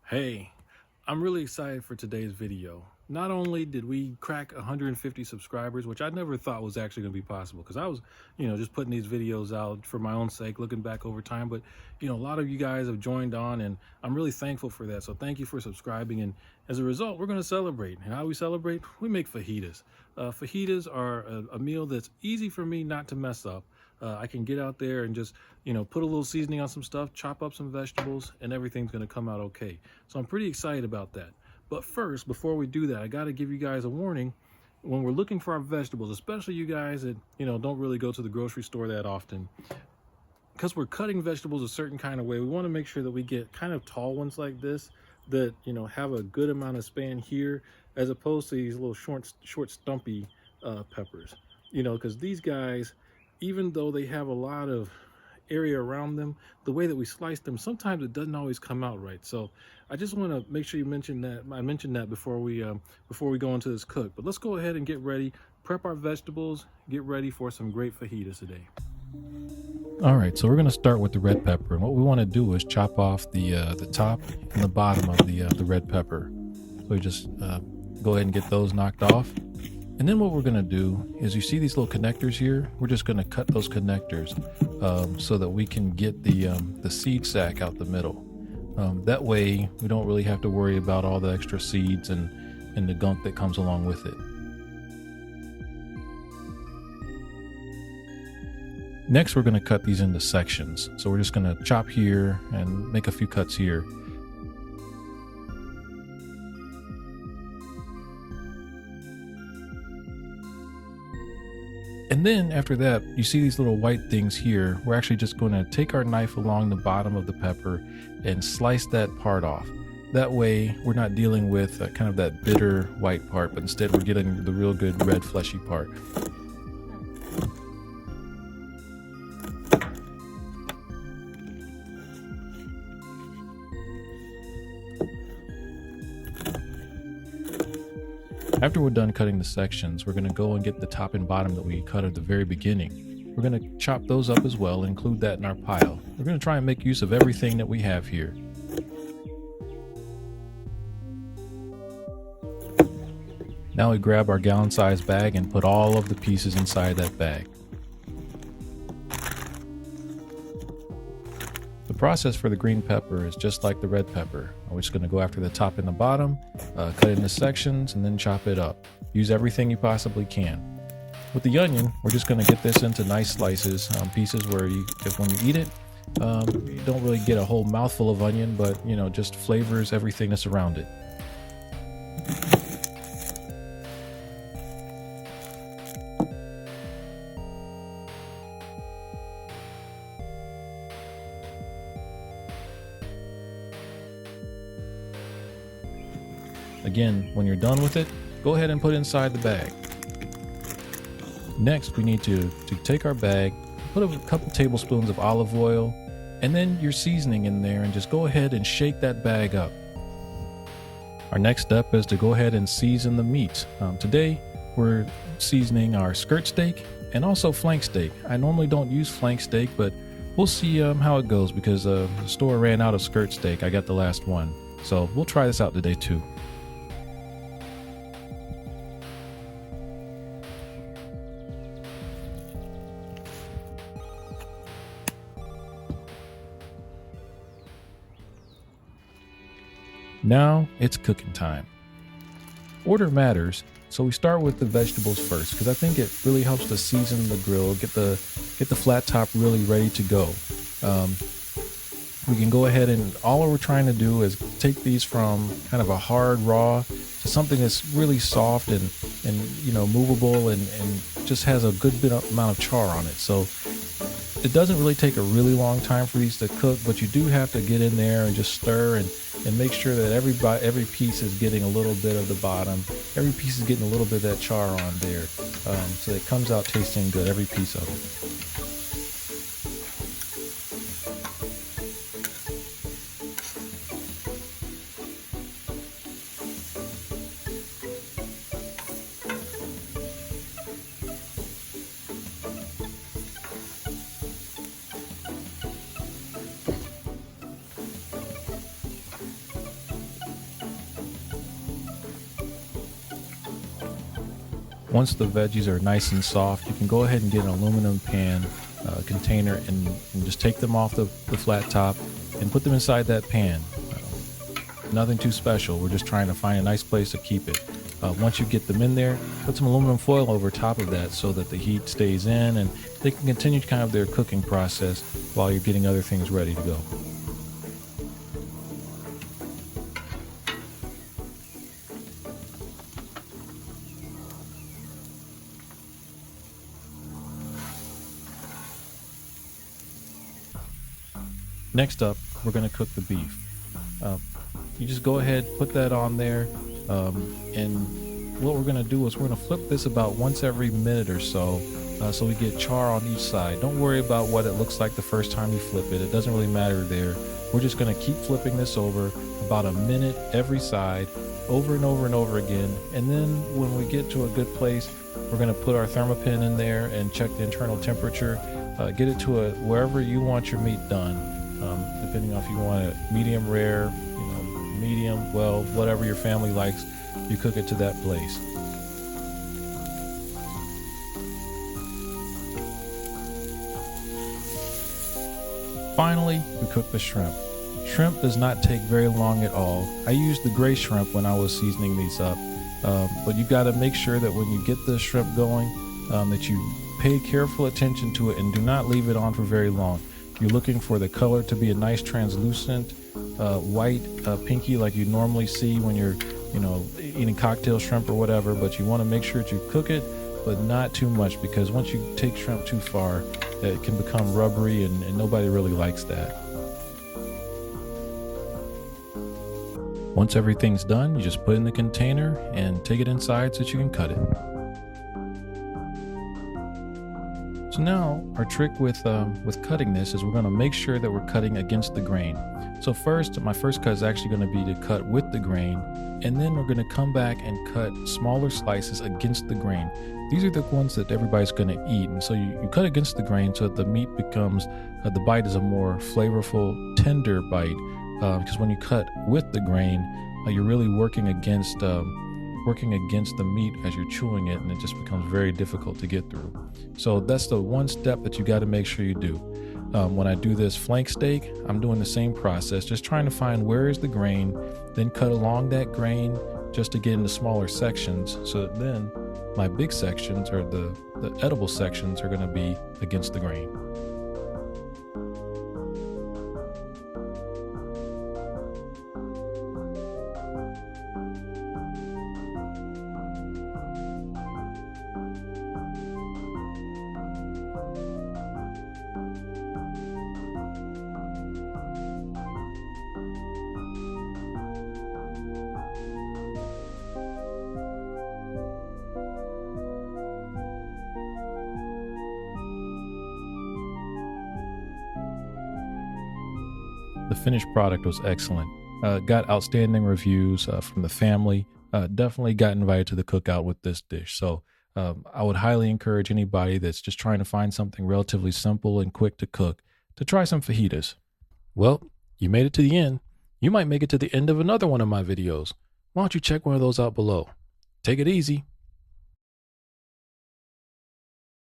Hey, I'm really excited for today's video. Not only did we crack 150 subscribers, which I never thought was actually going to be possible because I was, just putting these videos out for my own sake, looking back over time. But, a lot of you guys have joined on and I'm really thankful for that. So thank you for subscribing. And as a result, we're going to celebrate. And how do we celebrate? We make fajitas. Fajitas are a meal that's easy for me not to mess up. I can get out there and just, put a little seasoning on some stuff, chop up some vegetables, and everything's going to come out okay. So I'm pretty excited about that. But first, before we do that, I got to give you guys a warning. When we're looking for our vegetables, especially you guys that, don't really go to the grocery store that often, because we're cutting vegetables a certain kind of way, we want to make sure that we get kind of tall ones like this that, have a good amount of span here, as opposed to these little short stumpy peppers, because these guys, even though they have a lot of area around them, the way that we slice them, sometimes it doesn't always come out right. So I just want to make sure you mention that. I mentioned that before we go into this cook. But let's go ahead and get ready, prep our vegetables, get ready for some great fajitas today. All right, so we're going to start with the red pepper, and what we want to do is chop off the top and the bottom of the red pepper. So we just go ahead and get those knocked off. And then what we're going to do is, you see these little connectors here? We're just going to cut those connectors so that we can get the seed sack out the middle. That way we don't really have to worry about all the extra seeds and the gunk that comes along with it. Next, we're going to cut these into sections. So we're just going to chop here and make a few cuts here. And then after that, you see these little white things here. We're actually just going to take our knife along the bottom of the pepper and slice that part off. That way we're not dealing with kind of that bitter white part, but instead we're getting the real good red fleshy part. After we're done cutting the sections, we're going to go and get the top and bottom that we cut at the very beginning. We're going to chop those up as well and include that in our pile. We're going to try and make use of everything that we have here. Now we grab our gallon-sized bag and put all of the pieces inside that bag. The process for the green pepper is just like the red pepper. We're just going to go after the top and the bottom, cut it into sections, and then chop it up. Use everything you possibly can. With the onion, we're just going to get this into nice slices, pieces where when you eat it, you don't really get a whole mouthful of onion, but just flavors everything that's around it. Again, when you're done with it, go ahead and put it inside the bag. Next, we need to take our bag, put a couple tablespoons of olive oil, and then your seasoning in there, and just go ahead and shake that bag up. Our next step is to go ahead and season the meat. Today, we're seasoning our skirt steak and also flank steak. I normally don't use flank steak, but we'll see how it goes because the store ran out of skirt steak. I got the last one. So we'll try this out today too. Now it's cooking time. Order matters, so we start with the vegetables first because I think it really helps to season the grill, get the flat top really ready to go. We can go ahead and all we're trying to do is take these from kind of a hard raw to something that's really soft and movable and just has a good amount of char on it. So it doesn't really take a really long time for these to cook, but you do have to get in there and just stir and make sure that every piece is getting a little bit of the bottom. Every piece is getting a little bit of that char on there, so it comes out tasting good, every piece of it. Once the veggies are nice and soft, you can go ahead and get an aluminum pan container and just take them off the flat top and put them inside that pan. Nothing too special. We're just trying to find a nice place to keep it. Once you get them in there, put some aluminum foil over top of that so that the heat stays in and they can continue kind of their cooking process while you're getting other things ready to go. Next up, we're going to cook the beef. You just go ahead, put that on there, and what we're going to do is we're going to flip this about once every minute or so, so we get char on each side. Don't worry about what it looks like the first time you flip it. It doesn't really matter there. We're just going to keep flipping this over about a minute every side, over and over and over again. And then when we get to a good place, we're going to put our thermopin in there and check the internal temperature. Get it to wherever you want your meat done. Depending on if you want it medium rare, medium, well, whatever your family likes, you cook it to that place. Finally, we cook the shrimp. Shrimp does not take very long at all. I used the gray shrimp when I was seasoning these up, but you got to make sure that when you get the shrimp going, that you pay careful attention to it and do not leave it on for very long. You're looking for the color to be a nice translucent white pinky like you normally see when you're eating cocktail shrimp or whatever, but you want to make sure that you cook it but not too much, because once you take shrimp too far it can become rubbery and nobody really likes that. Once everything's done, you just put it in the container and take it inside so that you can cut it. So now our trick with cutting this is we're going to make sure that we're cutting against the grain. So first, my first cut is actually going to be to cut with the grain, and then we're going to come back and cut smaller slices against the grain. These are the ones that everybody's going to eat, and so you cut against the grain so that the meat becomes, the bite is a more flavorful, tender bite, because when you cut with the grain, you're really working against the meat as you're chewing it, and it just becomes very difficult to get through. So that's the one step that you got to make sure you do. When I do this flank steak, I'm doing the same process, just trying to find where is the grain, then cut along that grain just to get into smaller sections, so that then my big sections, or the edible sections, are going to be against the grain. The finished product was excellent. Got outstanding reviews from the family. Definitely got invited to the cookout with this dish. So I would highly encourage anybody that's just trying to find something relatively simple and quick to cook to try some fajitas. Well, you made it to the end. You might make it to the end of another one of my videos. Why don't you check one of those out below? Take it easy.